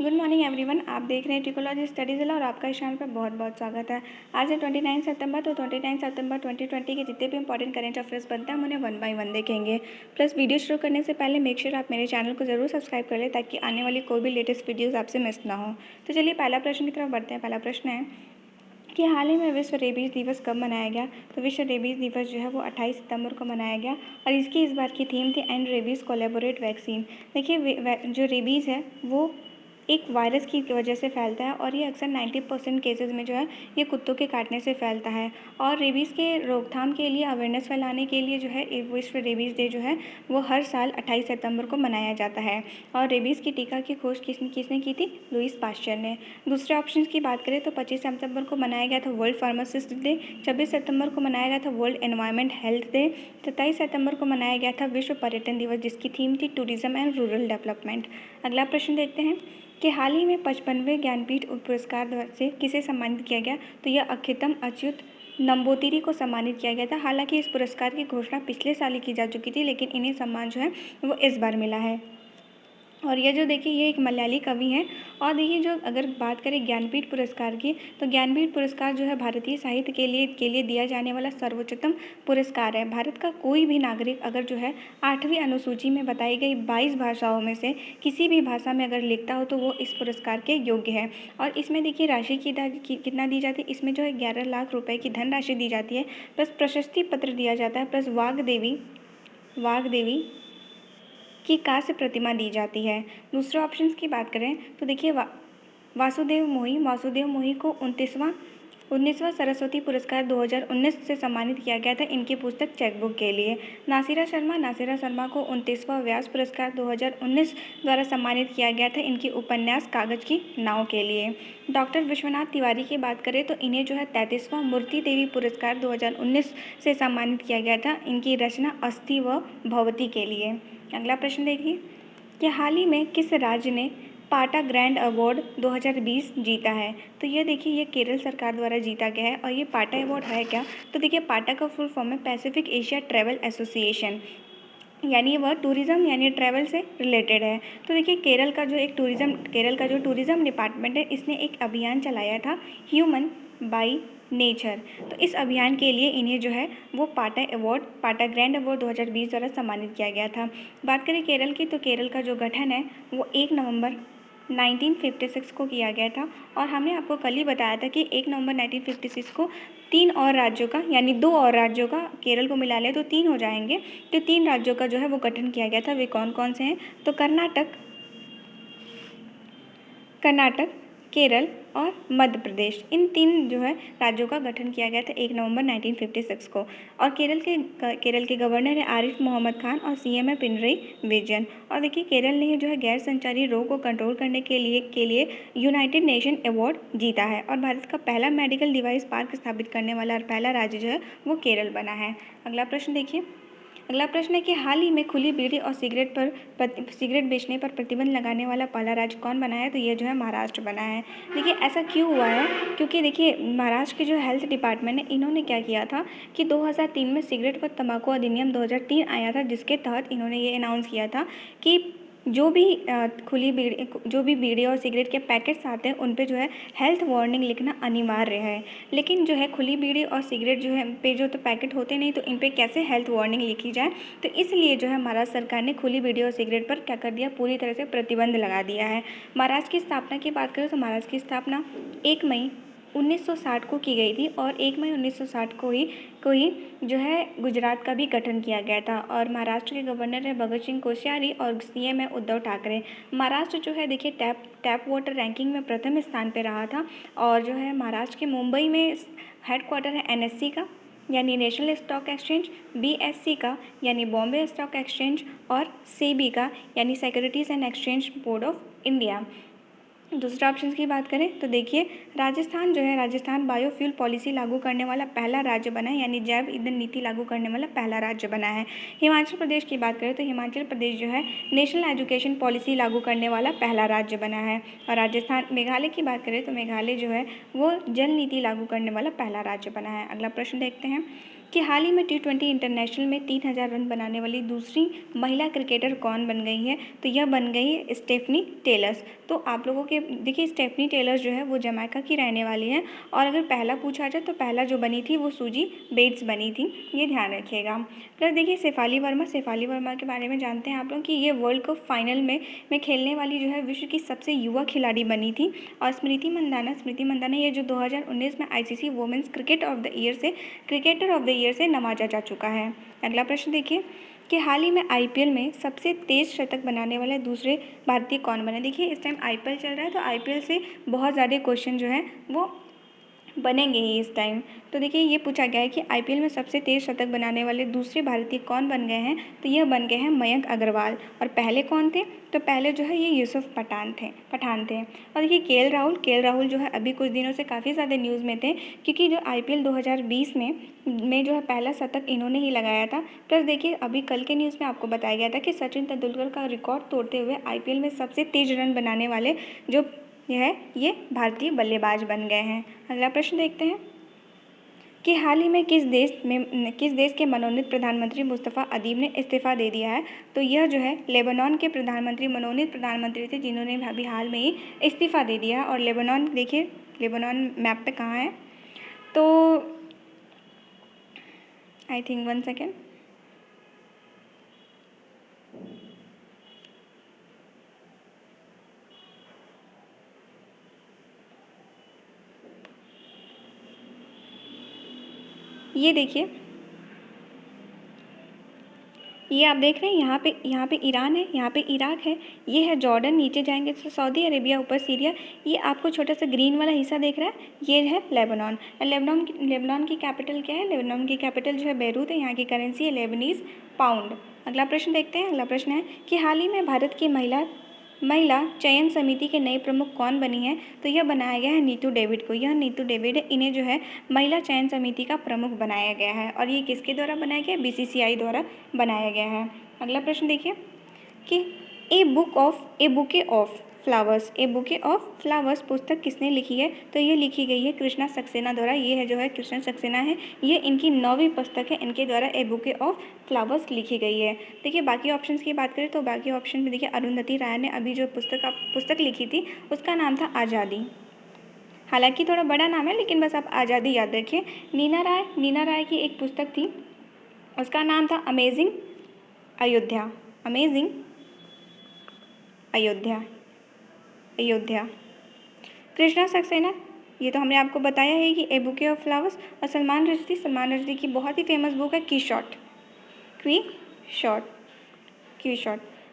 Good morning everyone. आप देख रहे हैं ट्रिकोलॉजी स्टडीज़ और आपका इस चैनल पर बहुत बहुत स्वागत है। आज है 29 सितंबर। तो 29 सितंबर 2020 के जितने भी इंपॉर्टेंट करंट अफेयर्स बनते हैं हम उन्हें वन बाय वन देखेंगे। प्लस वीडियो शुरू करने से पहले मेक श्योर आप मेरे चैनल को जरूर सब्सक्राइब कर लें ताकि आने वाली कोई भी लेटेस्ट वीडियोज़ आपसे मिस ना हो। तो चलिए पहला प्रश्न की तरफ बढ़ते हैं। पहला प्रश्न है कि हाल ही में विश्व रेबीज़ दिवस कब मनाया गया। तो विश्व रेबीज़ दिवस जो है वो 28 सितंबर को मनाया गया और इसकी इस बार की थीम थी एंड रेबीज़ कोलैबोरेट वैक्सीन। देखिए जो रेबीज़ है वो एक वायरस की वजह से फैलता है और ये अक्सर 90% केसेस में जो है ये कुत्तों के काटने से फैलता है। और रेबीज़ के रोकथाम के लिए अवेयरनेस फैलाने के लिए जो है विश्व रेबीज़ डे जो है वो हर साल 28 सितंबर को मनाया जाता है। और रेबीज़ की टीका की खोज किसने किसने की थी? लुईस पास्चर ने। दूसरे ऑप्शन की बात करें तो 25 सितंबर को मनाया गया था वर्ल्ड फार्मासिस्ट डे, 26 सितंबर को मनाया गया था वर्ल्ड एनवायरमेंट हेल्थ डे, 27 सितंबर को मनाया गया था विश्व पर्यटन दिवस जिसकी थीम थी टूरिज्म एंड रूरल डेवलपमेंट। अगला प्रश्न देखते हैं कि हाल ही में 55वें ज्ञानपीठ पुरस्कार से किसे सम्मानित किया गया। तो यह अख्यतम अच्युत नंबूतिरी को सम्मानित किया गया था। हालांकि इस पुरस्कार की घोषणा पिछले साल ही की जा चुकी थी लेकिन इन्हें सम्मान जो है वो इस बार मिला है। और ये जो देखिए ये एक मलयाली कवि हैं। और देखिए जो अगर बात करें ज्ञानपीठ पुरस्कार की तो ज्ञानपीठ पुरस्कार जो है भारतीय साहित्य के लिए दिया जाने वाला सर्वोच्चतम पुरस्कार है। भारत का कोई भी नागरिक अगर जो है 8वीं अनुसूची में बताई गई 22 भाषाओं में से किसी भी भाषा में अगर लिखता हो तो वो इस पुरस्कार के योग्य है। और इसमें देखिए राशि कितना दी जाती है, इसमें जो है 11 लाख रुपये की धनराशि दी जाती है, प्लस प्रशस्ति पत्र दिया जाता है, प्लस वाग्देवी की कांस्य प्रतिमा दी जाती है। दूसरे ऑप्शंस की बात करें तो देखिए वासुदेव मोही को 19वां सरस्वती पुरस्कार 2019 से सम्मानित किया गया था इनकी पुस्तक चेकबुक के लिए। नासिरा शर्मा को 29वां व्यास पुरस्कार 2019 द्वारा सम्मानित किया गया था इनकी उपन्यास कागज की नाव के लिए। डॉक्टर विश्वनाथ तिवारी की बात करें तो इन्हें जो है 33वां मूर्ति देवी पुरस्कार 2019 से सम्मानित किया गया था इनकी रचना अस्थि व भवती के लिए। अगला प्रश्न देखिए कि हाल ही में किस राज्य ने पाटा ग्रैंड अवार्ड 2020 जीता है। तो ये देखिए ये केरल सरकार द्वारा जीता गया है। और ये पाटा अवार्ड है क्या? तो देखिए पाटा का फुल फॉर्म है पैसिफिक एशिया ट्रैवल एसोसिएशन, यानी वह टूरिज़्म यानी ट्रैवल से रिलेटेड है। तो देखिए केरल का जो टूरिज़्म डिपार्टमेंट है इसने एक अभियान चलाया था ह्यूमन बाई नेचर। तो इस अभियान के लिए इन्हें जो है वो पाटा ग्रैंड अवार्ड 2020 द्वारा सम्मानित किया गया था। बात करें केरल की तो केरल का जो गठन है वो 1 नवंबर 1956 को किया गया था। और हमने आपको कल ही बताया था कि 1 नवंबर 1956 को 3 और राज्यों का यानी 2 और राज्यों का केरल को मिला लें तो 3 हो जाएंगे। तो 3 राज्यों का जो है वो गठन किया गया था। वे कौन कौन से हैं? तो कर्नाटक, केरल और मध्य प्रदेश, इन 3 जो है राज्यों का गठन किया गया था 1 नवंबर 1956 को। और केरल के गवर्नर है आरिफ मोहम्मद खान और सीएम है पिनरई विजयन। और देखिए केरल ने जो है गैर संचारी रोग को कंट्रोल करने के लिए यूनाइटेड नेशन अवार्ड जीता है। और भारत का पहला मेडिकल डिवाइस पार्क स्थापित करने वाला और पहला राज्य जो है वो केरल बना है। अगला प्रश्न देखिए। अगला प्रश्न है कि हाल ही में खुली बीड़ी और सिगरेट बेचने पर प्रतिबंध लगाने वाला पहला राज्य कौन बना है। तो ये जो है महाराष्ट्र बना है। देखिए ऐसा क्यों हुआ है? क्योंकि देखिए महाराष्ट्र के जो हेल्थ डिपार्टमेंट है इन्होंने क्या किया था कि 2003 में सिगरेट व तंबाकू अधिनियम 2003 आया था जिसके तहत इन्होंने ये अनाउंस किया था कि जो भी बीड़ी और सिगरेट के पैकेट्स आते हैं उन पे जो है हेल्थ वार्निंग लिखना अनिवार्य है। लेकिन जो है खुली बीड़ी और सिगरेट जो है पे जो तो पैकेट होते नहीं तो इन पे कैसे हेल्थ वार्निंग लिखी जाए। तो इसलिए जो है महाराष्ट्र सरकार ने खुली बीड़ी और सिगरेट पर क्या कर दिया, पूरी तरह से प्रतिबंध लगा दिया है। महाराष्ट्र की स्थापना की बात करें तो महाराष्ट्र की स्थापना 1 मई 1960 को की गई थी और 1 मई 1960 को ही जो है गुजरात का भी गठन किया गया था। और महाराष्ट्र के गवर्नर है भगत सिंह कोश्यारी और सीएम है उद्धव ठाकरे। महाराष्ट्र जो है देखिए टैप वाटर रैंकिंग में प्रथम स्थान पे रहा था। और जो है महाराष्ट्र के मुंबई में हेडक्वार्टर है एनएससी का यानी नेशनल स्टॉक एक्सचेंज, बीएससी का यानी बॉम्बे स्टॉक एक्सचेंज और सेबी का यानी securities and exchange board of India. दूसरा ऑप्शन की बात करें तो देखिए राजस्थान बायोफ्यूल पॉलिसी लागू करने वाला पहला राज्य बना है यानी जैव ईंधन नीति लागू करने वाला पहला राज्य बना है। हिमाचल प्रदेश की बात करें तो हिमाचल प्रदेश जो है नेशनल एजुकेशन पॉलिसी लागू करने वाला पहला राज्य बना है। और मेघालय की बात करें तो मेघालय जो है वो जल नीति लागू करने वाला पहला राज्य बना है। अगला प्रश्न देखते हैं कि हाल ही में T20 इंटरनेशनल में 3000 रन बनाने वाली दूसरी महिला क्रिकेटर कौन बन गई है। तो यह बन गई है स्टेफनी टेलर्स। तो आप लोगों के देखिए स्टेफनी टेलर जो है वो जमैका की रहने वाली है, और अगर पहला पूछा जाए तो पहला जो बनी थी वो सूजी बेट्स बनी थी, ये ध्यान रखिएगा। प्लस देखिए शेफाली वर्मा के बारे में जानते हैं आप लोग कि ये वर्ल्ड कप फाइनल में खेलने वाली जो है विश्व की सबसे युवा खिलाड़ी बनी थी। और स्मृति मंदाना ये जो 2019 में ICC women's cricketer of the year से नवाजा जा चुका है। अगला प्रश्न देखिए कि हाल ही में आईपीएल में सबसे तेज शतक बनाने वाले दूसरे भारतीय कौन बने। देखिए इस टाइम आईपीएल चल रहा है, तो आईपीएल से बहुत ज़्यादा क्वेश्चन जो है वो बनेंगे ही इस टाइम। तो देखिए ये पूछा गया है कि आईपीएल में सबसे तेज शतक बनाने वाले दूसरे भारतीय कौन बन गए हैं, तो यह बन गए हैं मयंक अग्रवाल। और पहले कौन थे, तो पहले जो है ये यूसुफ पठान थे। और देखिए केएल राहुल जो है अभी कुछ दिनों से काफ़ी ज़्यादा न्यूज़ में थे, क्योंकि जो आईपीएल 2020 में जो है पहला शतक इन्होंने ही लगाया था। प्लस देखिए अभी कल के न्यूज़ में आपको बताया गया था कि सचिन तेंदुलकर का रिकॉर्ड तोड़ते हुए आईपीएल में सबसे तेज रन बनाने वाले जो ये भारतीय बल्लेबाज बन गए हैं। अगला प्रश्न देखते हैं कि हाल ही में किस देश के मनोनीत प्रधानमंत्री मुस्तफ़ा अदीब ने इस्तीफ़ा दे दिया है, तो यह जो है लेबनान के मनोनीत प्रधानमंत्री थे, जिन्होंने अभी हाल में ही इस्तीफ़ा दे दिया। और लेबनान देखिए लेबनान मैप पे कहाँ है, तो आई थिंक 1 सेकेंड, ये देखिए ये आप देख रहे हैं यहाँ पे ईरान है, यहाँ पे इराक है, ये है जॉर्डन, नीचे जाएंगे तो सऊदी अरेबिया, ऊपर सीरिया। ये आपको छोटा सा ग्रीन वाला हिस्सा देख रहा है, ये है लेबनान। लेबनान की कैपिटल क्या है, लेबनान की कैपिटल जो है बेरूत है, यहाँ की करेंसी है लेबनीज़ पाउंड। अगला प्रश्न देखते हैं। अगला प्रश्न है कि हाल ही में भारत की महिला चयन समिति के नए प्रमुख कौन बनी है, तो यह बनाया गया है नीतू डेविड को। यह नीतू डेविड है, इन्हें जो है महिला चयन समिति का प्रमुख बनाया गया है। और ये किसके द्वारा बनाया गया है, बीसीसीआई द्वारा बनाया गया है। अगला प्रश्न देखिए कि ए बुके ऑफ फ्लावर्स पुस्तक किसने लिखी है, तो ये लिखी गई है कृष्णा सक्सेना द्वारा। ये है जो है कृष्णा सक्सेना है, ये इनकी 9वीं पुस्तक है, इनके द्वारा ए बुके ऑफ फ्लावर्स लिखी गई है। देखिए बाकी ऑप्शंस की बात करें तो बाकी ऑप्शन में देखिए अरुंधति राय ने अभी जो पुस्तक लिखी थी उसका नाम था आज़ादी। हालांकि थोड़ा बड़ा नाम है, लेकिन बस आप आज़ादी याद रखिए। नीना राय की एक पुस्तक थी, उसका नाम था अमेजिंग अयोध्या। कृष्णा सक्सेना, ये तो हमने आपको बताया है कि ए बुके ऑफ फ्लावर्स। और सलमान रश्दी की बहुत ही फेमस बुक है क्वी शॉट।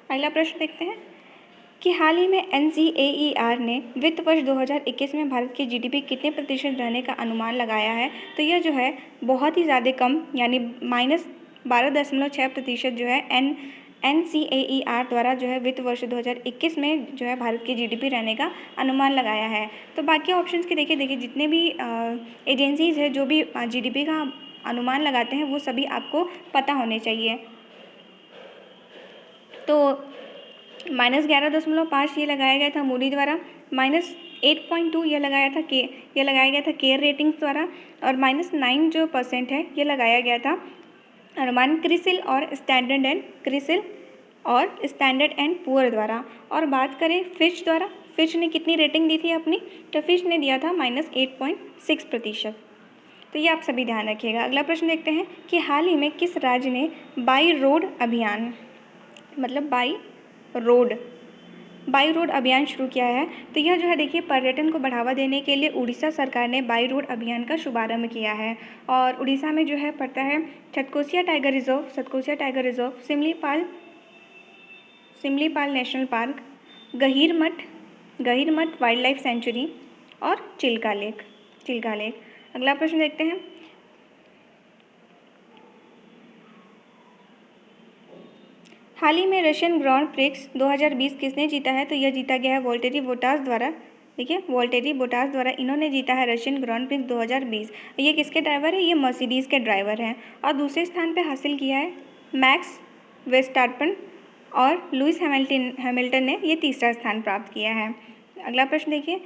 अगला प्रश्न देखते हैं कि हाल ही में NCAER ने वित्त वर्ष 2021 में भारत की जीडीपी कितने प्रतिशत रहने का अनुमान लगाया है, तो यह जो है बहुत ही ज़्यादा कम, यानी -12.6% जो है NCAER द्वारा जो है वित्त वर्ष 2021 में जो है भारत की जीडीपी रहने का अनुमान लगाया है। तो बाकी ऑप्शंस के देखिए जितने भी एजेंसीज़ है जो भी जीडीपी का अनुमान लगाते हैं वो सभी आपको पता होने चाहिए। तो -11.5 ये लगाया गया था मूडी द्वारा, -8.2 ये लगाया गया था केयर रेटिंग्स द्वारा, और -9 जो % है ये लगाया गया था अनुमान क्रिसिल और स्टैंडर्ड एंड पुअर द्वारा। और बात करें फिच ने कितनी रेटिंग दी थी अपनी, तो फिच ने दिया था -8.6%। तो ये आप सभी ध्यान रखिएगा। अगला प्रश्न देखते हैं कि हाल ही में किस राज्य ने बाई रोड अभियान शुरू किया है, तो यह जो है देखिए पर्यटन को बढ़ावा देने के लिए उड़ीसा सरकार ने बाई रोड अभियान का शुभारंभ किया है। और उड़ीसा में जो है पड़ता है Satkosia tiger reserve, Similipal national park, Gahirmatha wildlife sanctuary और चिल्का लेक। अगला प्रश्न देखते हैं हाल ही में रशियन ग्रांड प्रिक्स 2020 किसने जीता है, तो यह जीता गया है वोल्टेरी बोटास द्वारा। देखिए वोल्टेरी बोटास द्वारा इन्होंने जीता है रशियन ग्रांड प्रिक्स 2020। ये किसके ड्राइवर है, ये मर्सिडीज़ के ड्राइवर हैं। और दूसरे स्थान पे हासिल किया है मैक्स वेस्टार्पन, और लुइस हैमिल्टन ने ये तीसरा स्थान प्राप्त किया है। अगला प्रश्न देखिए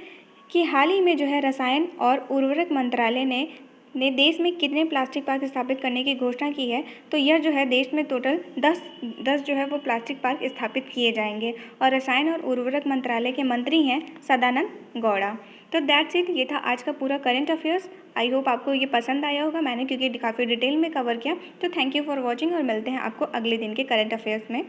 कि हाल ही में जो है रसायन और उर्वरक मंत्रालय ने ने देश में कितने प्लास्टिक पार्क स्थापित करने की घोषणा की है, तो यह जो है देश में टोटल 10 जो है वो प्लास्टिक पार्क स्थापित किए जाएंगे। और रसायन और उर्वरक मंत्रालय के मंत्री हैं सदानंद गौड़ा। तो दैट्स इट, ये था आज का पूरा करंट अफेयर्स। आई होप आपको ये पसंद आया होगा, मैंने क्योंकि काफ़ी डिटेल में कवर किया। तो थैंक यू फॉर वॉचिंग और मिलते हैं आपको अगले दिन के करंट अफेयर्स में।